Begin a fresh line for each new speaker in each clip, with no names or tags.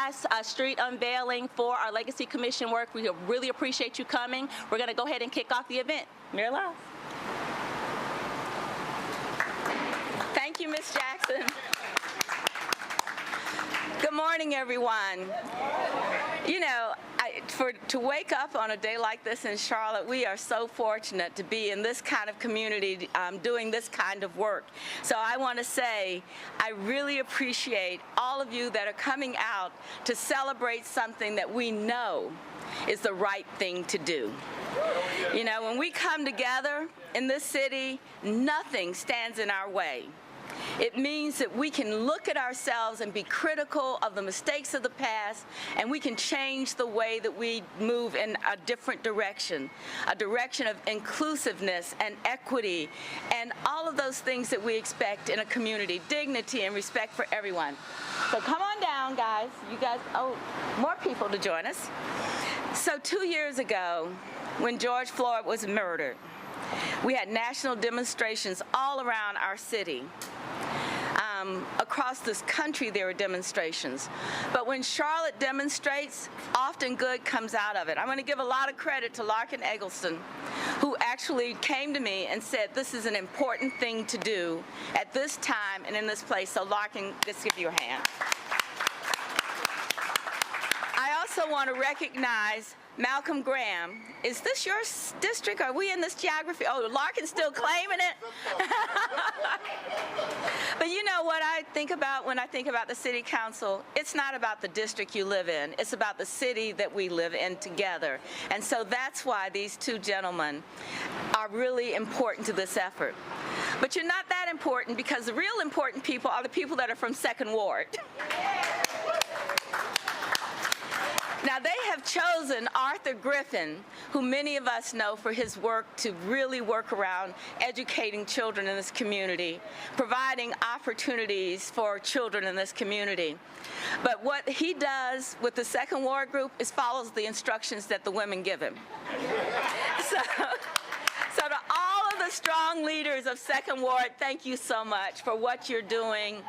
last street unveiling for our Legacy Commission work. We really appreciate you coming. We're going to go ahead and kick off the event. Mayor Lyles. Thank you, Ms. Jackson. Good morning, everyone. You know, to wake up on a day like this in Charlotte, we are so fortunate to be in this kind of community doing this kind of work. So I want to say I really appreciate all of you that are coming out to celebrate something that we know is the right thing to do. You know, when we come together in this city, nothing stands in our way. It means that we can look at ourselves and be critical of the mistakes of the past, and we can change the way that we move in a different direction, a direction of inclusiveness and equity and all of those things that we expect in a community, dignity and respect for everyone. So come on down, guys. You guys, more people to join us. So 2 years ago, when George Floyd was murdered, we had national demonstrations all around our city. Across this country, there were demonstrations. But when Charlotte demonstrates, often good comes out of it. I'm going to give a lot of credit to Larkin Eggleston, who actually came to me and said, this is an important thing to do at this time and in this place. So Larkin, let's give you a hand. I also want to recognize Malcolm Graham. Is this your district? Are we in this geography? Oh, Larkin's still claiming it. But you know what I think about when I think about the city council? It's not about the district you live in. It's about the city that we live in together. And so that's why these two gentlemen are really important to this effort. But you're not that important, because the real important people are the people that are from Second Ward. Now, they have chosen Arthur Griffin, who many of us know for his work to really work around educating children in this community, providing opportunities for children in this community. But what he does with the Second Ward group is follows the instructions that the women give him. So to all of the strong leaders of Second Ward, thank you so much for what you're doing,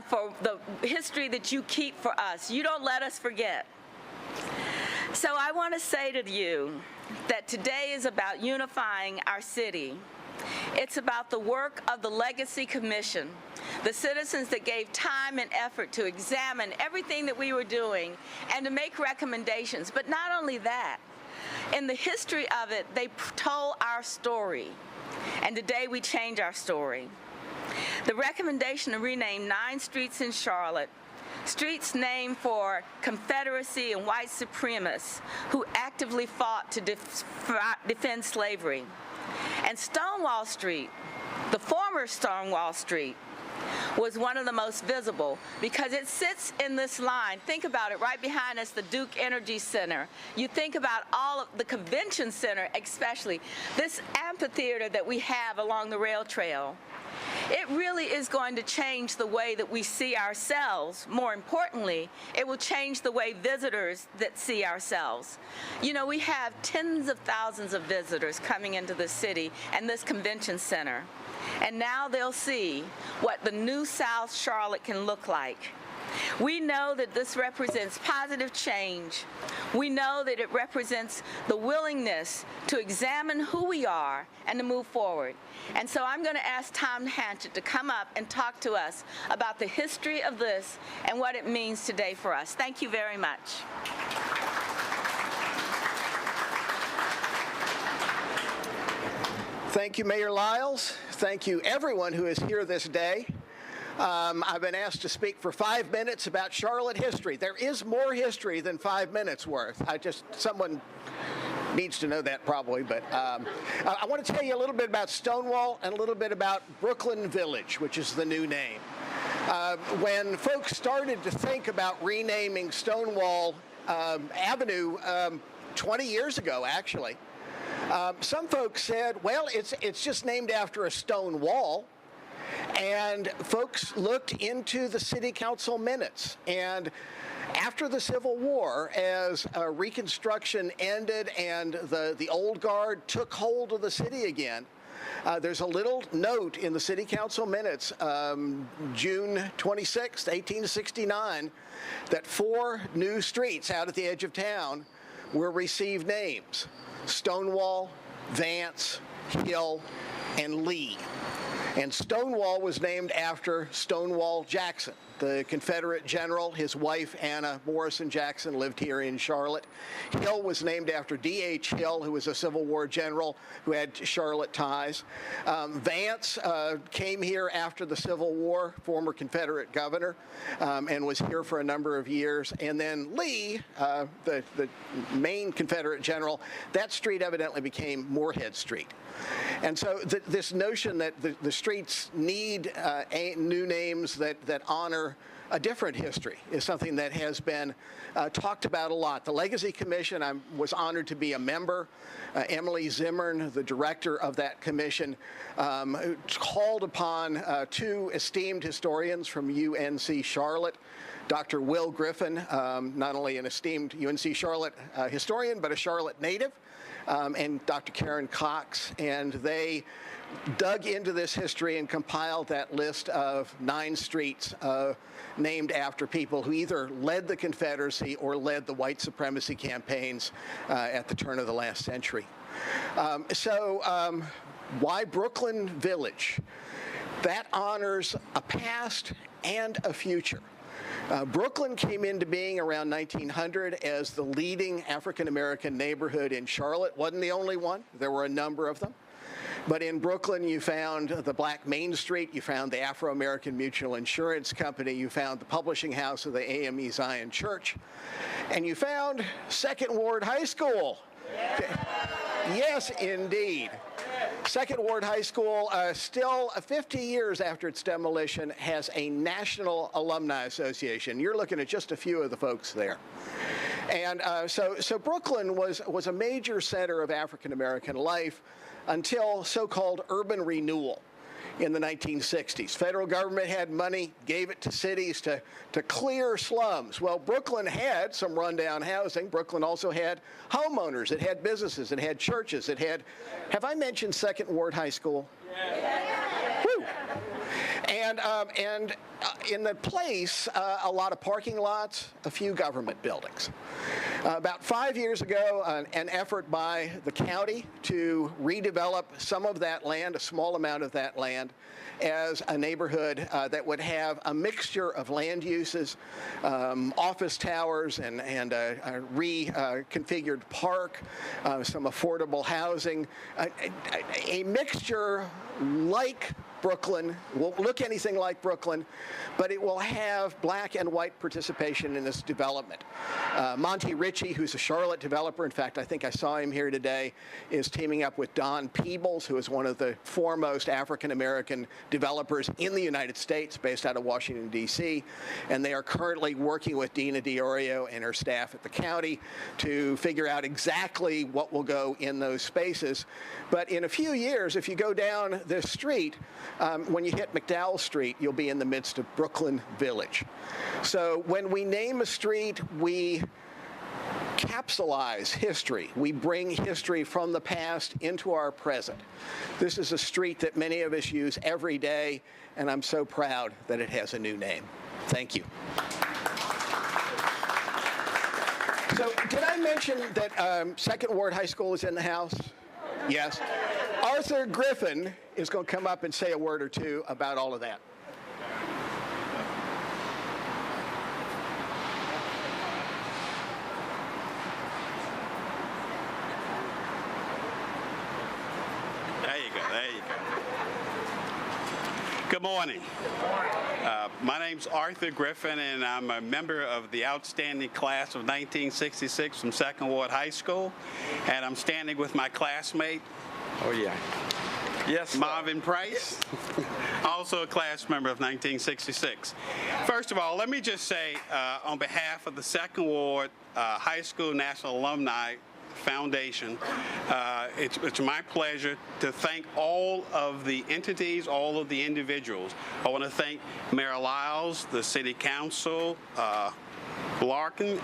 for the history that you keep for us. You don't let us forget. So I want to say to you that today is about unifying our city. It's about the work of the Legacy Commission, the citizens that gave time and effort to examine everything that we were doing and to make recommendations. But not only that, in the history of it, they told our story. And today we change our story. The recommendation to rename 9 streets in Charlotte, streets named for Confederacy and white supremacists who actively fought to defend slavery. And Stonewall Street, the former Stonewall Street, was one of the most visible because it sits in this line. Think about it, right behind us, the Duke Energy Center. You think about all of the convention center, especially this amphitheater that we have along the rail trail. It really is going to change the way that we see ourselves. More importantly, it will change the way visitors that see ourselves. You know, we have tens of thousands of visitors coming into the city and this convention center. And now they'll see what the new South Charlotte can look like. We know that this represents positive change. We know that it represents the willingness to examine who we are and to move forward. And so I'm going to ask Tom Hanchett to come up and talk to us about the history of this and what it means today for us. Thank you very much.
Thank you, Mayor Lyles. Thank you, everyone who is here this day. I've been asked to speak for 5 minutes about Charlotte history. There is more history than 5 minutes worth. Someone needs to know that probably, but I want to tell you a little bit about Stonewall and a little bit about Brooklyn Village, which is the new name. When folks started to think about renaming Stonewall Avenue 20 years ago, actually, some folks said, well, it's just named after a stone wall. And folks looked into the city council minutes. And after the Civil War, as Reconstruction ended and the old guard took hold of the city again, There's a little note in the city council minutes, June 26, 1869, that 4 new streets out at the edge of town were received names: Stonewall, Vance, Hill, and Lee. And Stonewall was named after Stonewall Jackson, the Confederate general. His wife, Anna Morrison Jackson, lived here in Charlotte. Hill was named after D.H. Hill, who was a Civil War general who had Charlotte ties. Vance came here after the Civil War, former Confederate governor, and was here for a number of years. And then Lee, the main Confederate general, that street evidently became Moorhead Street. And so this notion that the streets need new names that honor a different history is something that has been talked about a lot. The Legacy Commission, I was honored to be a member. Emily Zimmern, the director of that commission, called upon 2 esteemed historians from UNC Charlotte, Dr. Will Griffin, not only an esteemed UNC Charlotte historian, but a Charlotte native, and Dr. Karen Cox, and they dug into this history and compiled that list of 9 streets named after people who either led the Confederacy or led the white supremacy campaigns at the turn of the last century. Why Brooklyn Village? That honors a past and a future. Brooklyn came into being around 1900 as the leading African-American neighborhood in Charlotte. Wasn't the only one. There were a number of them. But in Brooklyn, you found the Black Main Street, you found the Afro-American Mutual Insurance Company, you found the publishing house of the AME Zion Church, and you found Second Ward High School. Yes, indeed. Second Ward High School, still 50 years after its demolition, has a National Alumni Association. You're looking at just a few of the folks there. And so Brooklyn was a major center of African-American life until so-called urban renewal in the 1960s. Federal government had money, gave it to cities to clear slums. Well, Brooklyn had some rundown housing. Brooklyn also had homeowners. It had businesses. It had churches. It had, have I mentioned Second Ward High School? Yeah. Woo. And in the place, a lot of parking lots, a few government buildings. About 5 years ago, an effort by the county to redevelop some of that land, a small amount of that land, as a neighborhood that would have a mixture of land uses, office towers and a reconfigured park, some affordable housing, a mixture like Brooklyn, won't look anything like Brooklyn, but it will have black and white participation in this development. Monty Ritchie, who's a Charlotte developer, in fact, I think I saw him here today, is teaming up with Don Peebles, who is one of the foremost African-American developers in the United States, based out of Washington, D.C., and they are currently working with Dina Diorio and her staff at the county to figure out exactly what will go in those spaces. But in a few years, if you go down this street, when you hit McDowell Street, you'll be in the midst of Brooklyn Village. So when we name a street, we capsulize history. We bring history from the past into our present. This is a street that many of us use every day, and I'm so proud that it has a new name. Thank you. So did I mention that Second Ward High School is in the house? Yes. Arthur Griffin is going to come up and say a word or two about all of that.
There you go, there you go. Good morning. My name's Arthur Griffin, and I'm a member of the outstanding class of 1966 from Second Ward High School, and I'm standing with my classmate. Oh, yeah. Yes, Marvin Price, also a class member of 1966. First of all, let me just say, on behalf of the Second Ward High School National Alumni Foundation, it's my pleasure to thank all of the entities, all of the individuals. I want to thank Mayor Lyles, the City Council, Larkin,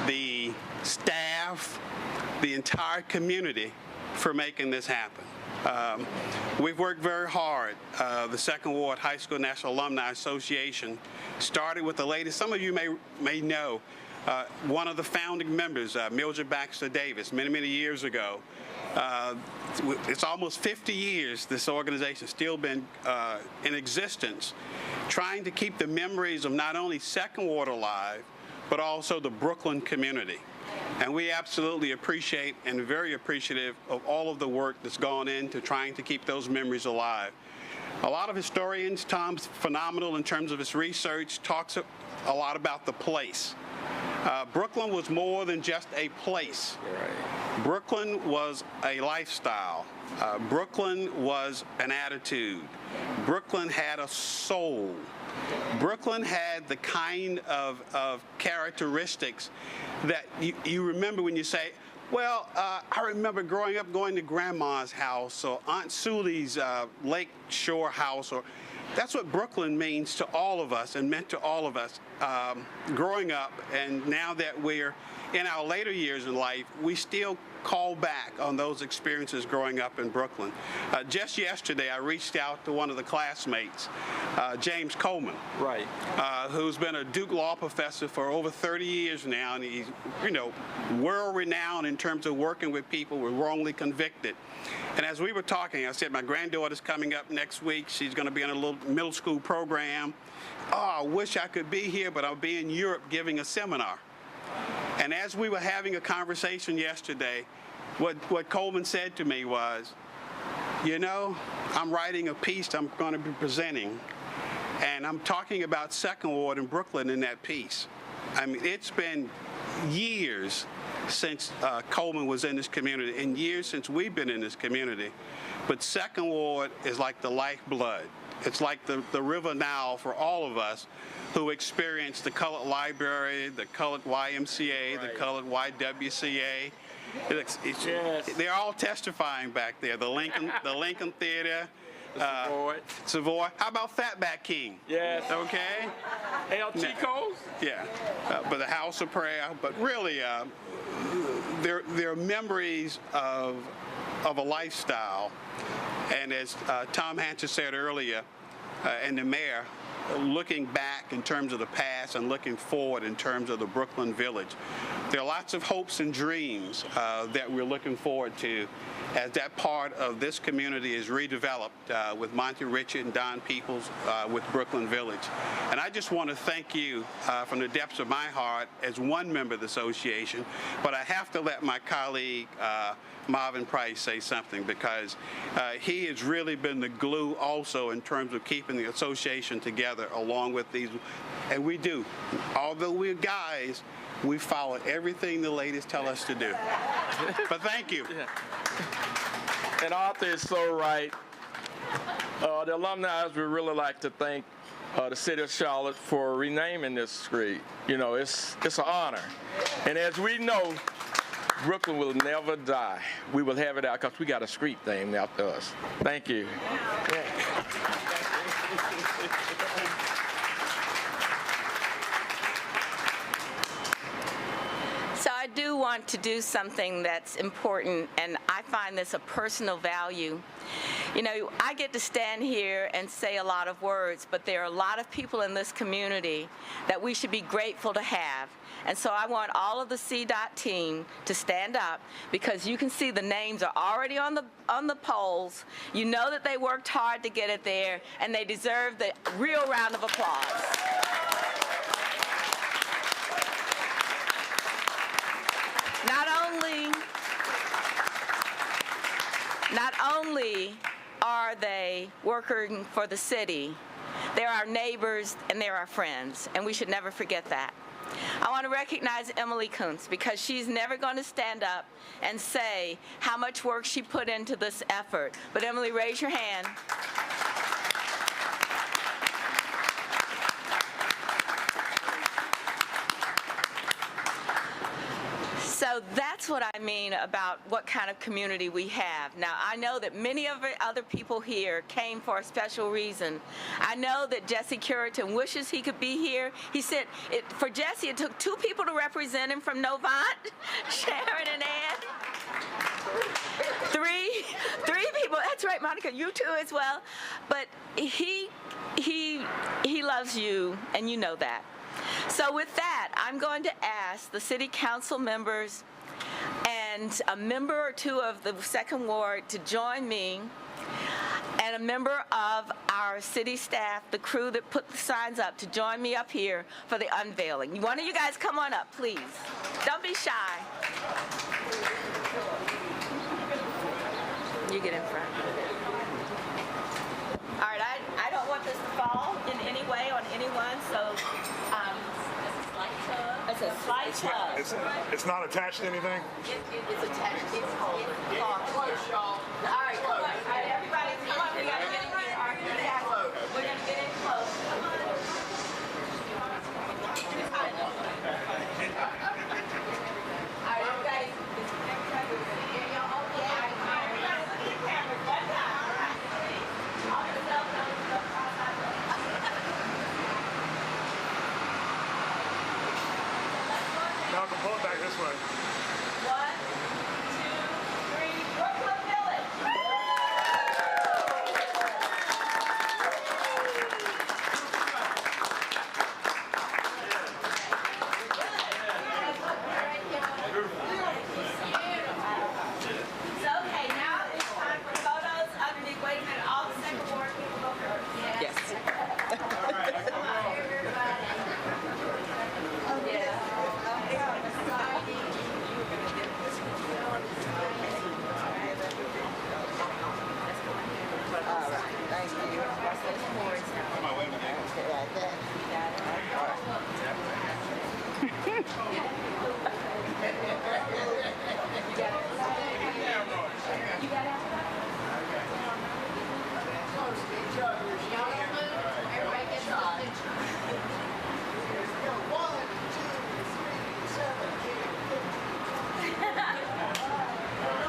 the staff, the entire community for making this happen. We've worked very hard. The Second Ward High School National Alumni Association started with the latest. Some of you may know one of the founding members, Mildred Baxter Davis, many years ago. It's almost 50 years this organization's still been in existence, trying to keep the memories of not only Second Ward alive, but also the Brooklyn community. And we absolutely appreciate and are very appreciative of all of the work that's gone into trying to keep those memories alive. A lot of historians, Tom's phenomenal in terms of his research, talks a lot about the place. Brooklyn was more than just a place. Right. Brooklyn was a lifestyle. Brooklyn was an attitude. Brooklyn had a soul. Brooklyn had the kind of characteristics that you remember when you say, well, I remember growing up going to Grandma's house or Aunt Sully's Lake Shore house. Or that's what Brooklyn means to all of us and meant to all of us growing up. And now that we're in our later years in life, we still call back on those experiences growing up in Brooklyn. Just yesterday, I reached out to one of the classmates, James Coleman, right, who's been a Duke law professor for over 30 years now, and he's, world-renowned in terms of working with people who were wrongly convicted. And as we were talking, I said, my granddaughter's coming up next week. She's going to be in a little middle school program. Oh, I wish I could be here, but I'll be in Europe giving a seminar. And as we were having a conversation yesterday, what Coleman said to me was, I'm writing a piece I'm going to be presenting, and I'm talking about Second Ward in Brooklyn in that piece. I mean, it's been years since Coleman was in this community, and years since we've been in this community. But Second Ward is like the lifeblood. It's like the River Nile for all of us who experienced the colored library, the colored YMCA, right, the colored YWCA. Yes. They're all testifying back there. The Lincoln Theater, Savoy. How about Fatback King? Yes. Okay. El Chico's. Yeah. But the House of Prayer. But really, they're memories of a lifestyle. And as Tom Hancher said earlier, and the mayor, looking back in terms of the past and looking forward in terms of the Brooklyn Village. There are lots of hopes and dreams that we're looking forward to as that part of this community is redeveloped with Monty Richard and Don Peoples with Brooklyn Village. And I just want to thank you from the depths of my heart as one member of the association, but I have to let my colleague Marvin Price say something, because he has really been the glue also in terms of keeping the association together along with these. And we do. Although we're guys, we follow everything the ladies tell us to do. But thank you.
Yeah. And Arthur is so right. The alumni would really like to thank the city of Charlotte for renaming this street. It's an honor. And as we know, Brooklyn will never die. We will have it out because we got a street named after us. Thank you.
So I do want to do something that's important, and I find this a personal value. I get to stand here and say a lot of words, but there are a lot of people in this community that we should be grateful to have. And so I want all of the CDOT team to stand up, because you can see the names are already on the polls. You know that they worked hard to get it there, and they deserve the real round of applause. Not only are they working for the city, they're our neighbors and they're our friends, and we should never forget that. I want to recognize Emily Kuntz, because she's never going to stand up and say how much work she put into this effort. But Emily, raise your hand. So that's what I mean about what kind of community we have. Now, I know that many of the other people here came for a special reason. I know that Jesse Curitan wishes he could be here. He said for Jesse, it took 2 people to represent him from Novant, Sharon and Ann. Three people. That's right, Monica, you too as well. But he loves you, and you know that. So with that, I'm going to ask the city council members and a member or two of the second ward to join me, and a member of our city staff, the crew that put the signs up, to join me up here for the unveiling. One of you guys come on up, please. Don't be shy. You get in front. All right, I don't want this to fall in any way on anyone, so it's a slight tug.
It's not attached to anything?
It's attached. It's close, y'all. All right, come on. All right, everybody, come on. We gotta get in here. We're gonna get in close. Come on. All right, everybody.
Now pull it back this way.
1, 2, 3, Brooklyn Village. So, okay, now it's time for photos underneath. Wait a minute, all the second ward people go first. Yes.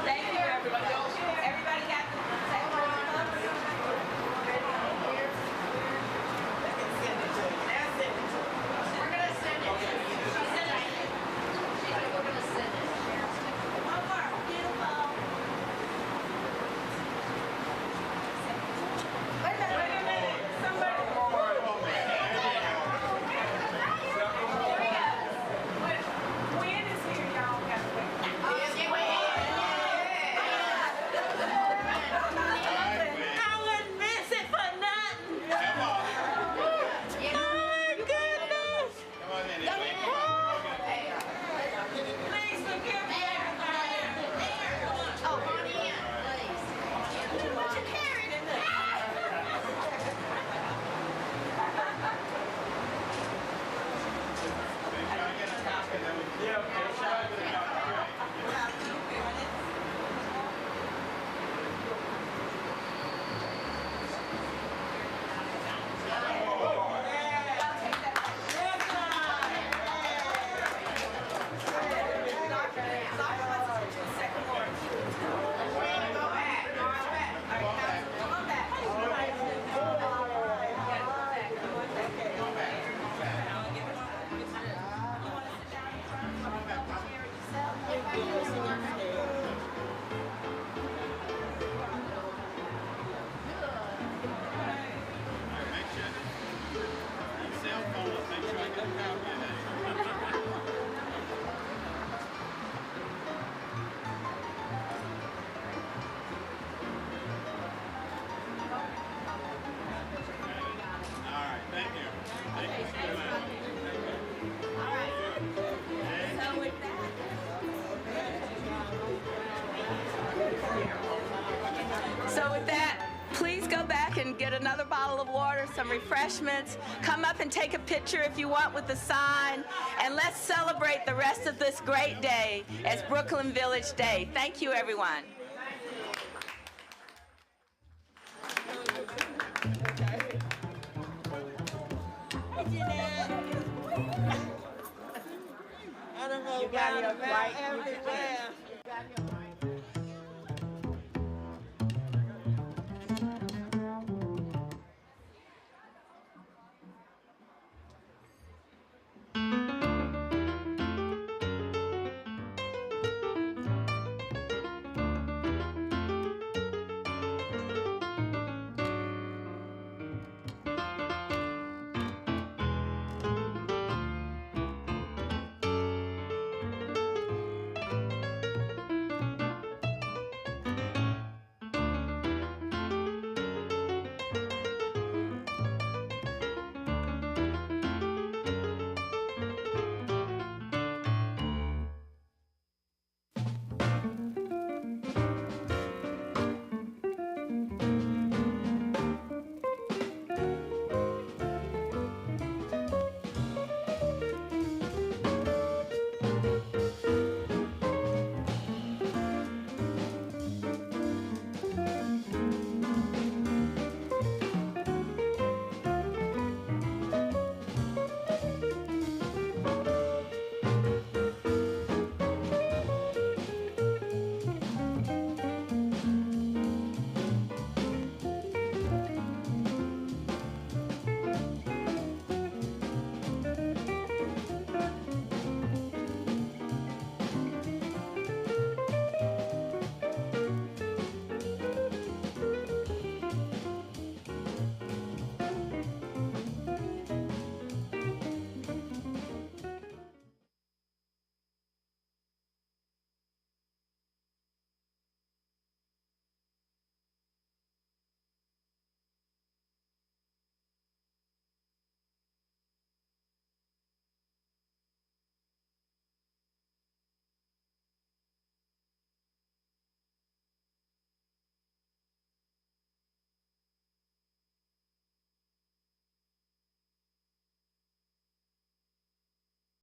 Thank you, everybody. Everybody got the second word covered? We're gonna send it. We're gonna send it. One more. Beautiful. Wait a minute. Somebody. When is here, y'all? I wouldn't miss it for nothing. Oh, goodness. Please forgive me, everybody. Oh, honey, please. What you carrying in there? So with that, please go back and get another bottle of water, some refreshments. Come up and take a picture if you want with the sign. And let's celebrate the rest of this great day as Brooklyn Village Day. Thank you, everyone.
I don't know. You got it right everywhere.